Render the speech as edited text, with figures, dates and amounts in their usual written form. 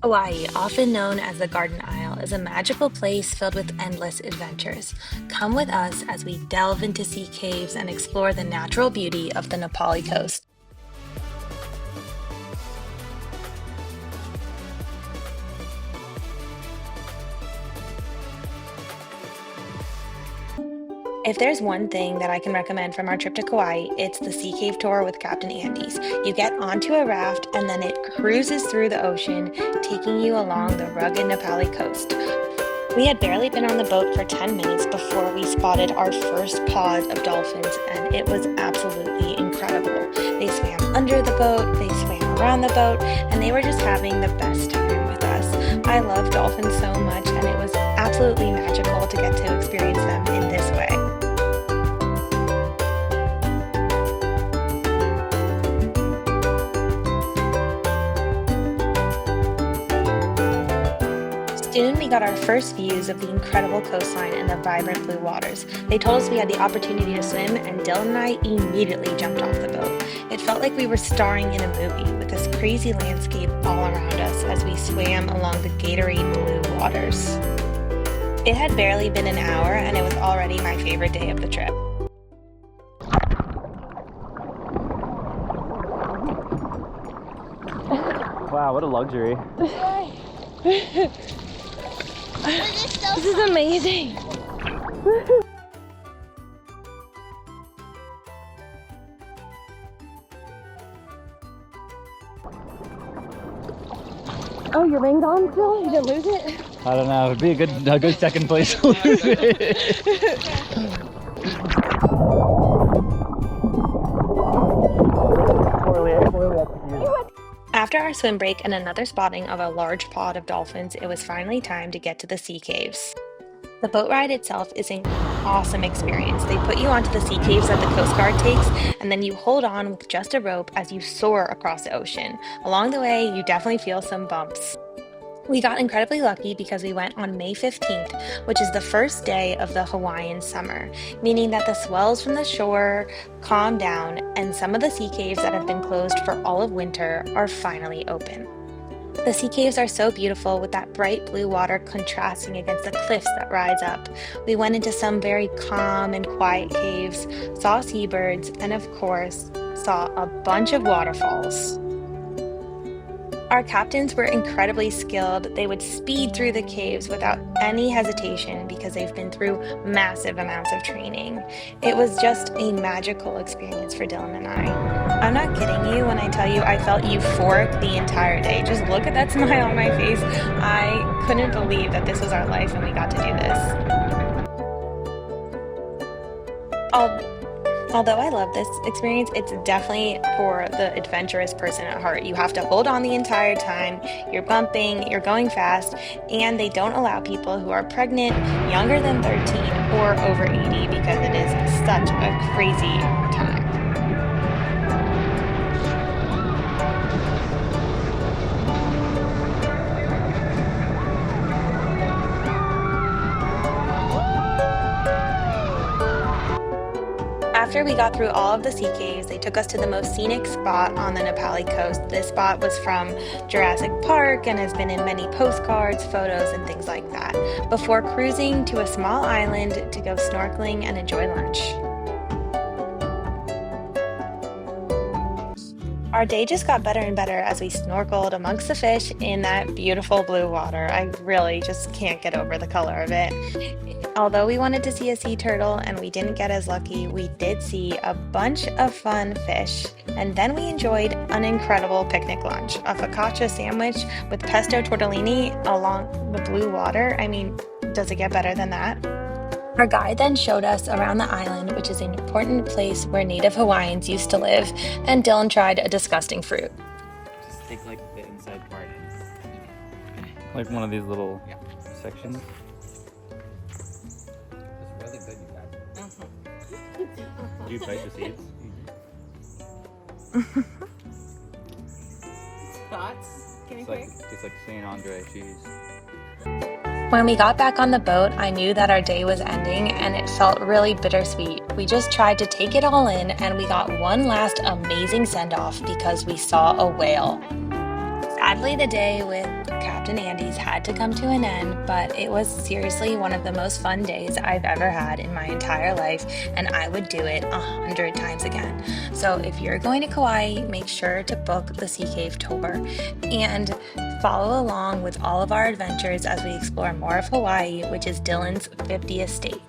Hawaii, often known as the Garden Isle, is a magical place filled with endless adventures. Come with us as we delve into sea caves and explore the natural beauty of the Nepali coast. If there's one thing that I can recommend from our trip to Kauai, it's the Sea Cave Tour with Captain Andes. You get onto a raft and then it cruises through the ocean, taking you along the rugged Nepali coast. We had barely been on the boat for 10 minutes before we spotted our first pod of dolphins, and it was absolutely incredible. They swam under the boat, they swam around the boat, and they were just having the best time with us. I love dolphins so much, and it was absolutely magical to get to experience them in this way. Soon we got our first views of the incredible coastline and the vibrant blue waters. They told us we had the opportunity to swim, and Dylan and I immediately jumped off the boat. It felt like we were starring in a movie with this crazy landscape all around us as we swam along the Gatorade blue waters. It had barely been an hour, and it was already my favorite day of the trip. Wow, what a luxury. This is amazing. Oh, your ring's on still? You didn't lose it? I don't know, it'd be a good second place to lose it. Poorly executed. After our swim break and another spotting of a large pod of dolphins, it was finally time to get to the sea caves. The boat ride itself is an awesome experience. They put you onto the sea caves that the Coast Guard takes, and then you hold on with just a rope as you soar across the ocean. Along the way, you definitely feel some bumps. We got incredibly lucky because we went on May 15th, which is the first day of the Hawaiian summer, meaning that the swells from the shore calm down and some of the sea caves that have been closed for all of winter are finally open. The sea caves are so beautiful with that bright blue water contrasting against the cliffs that rise up. We went into some very calm and quiet caves, saw seabirds, and of course, saw a bunch of waterfalls. Our captains were incredibly skilled. They would speed through the caves without any hesitation because they've been through massive amounts of training. It was just a magical experience for Dylan and I. I'm not kidding you when I tell you I felt euphoric the entire day. Just look at that smile on my face. I couldn't believe that this was our life and we got to do this. Although I love this experience, it's definitely for the adventurous person at heart. You have to hold on the entire time, you're bumping, you're going fast, and they don't allow people who are pregnant, younger than 13, or over 80 because it is such a crazy time. After we got through all of the sea caves, they took us to the most scenic spot on the Nepali coast. This spot was from Jurassic Park and has been in many postcards, photos, and things like that, before cruising to a small island to go snorkeling and enjoy lunch. Our day just got better and better as we snorkeled amongst the fish in that beautiful blue water. I really just can't get over the color of it. Although we wanted to see a sea turtle and we didn't get as lucky, we did see a bunch of fun fish. And then we enjoyed an incredible picnic lunch, a focaccia sandwich with pesto tortellini along the blue water. I mean, does it get better than that? Our guide then showed us around the island, which is an important place where native Hawaiians used to live, and Dylan tried a disgusting fruit. Just take like the inside part and Like one of these little sections. it's really good, you guys. Do you taste the seeds? Thoughts? It's like St. Andre cheese. When we got back on the boat, I knew that our day was ending and it felt really bittersweet. We just tried to take it all in and we got one last amazing send-off because we saw a whale. Sadly, Sadly, the day with Captain Andy's had to come to an end, but it was seriously one of the most fun days I've ever had in my entire life, and I would do it 100 times again. So if you're going to Kauai, make sure to book the Sea Cave tour and follow along with all of our adventures as we explore more of Hawaii, which is Dylan's 50th state.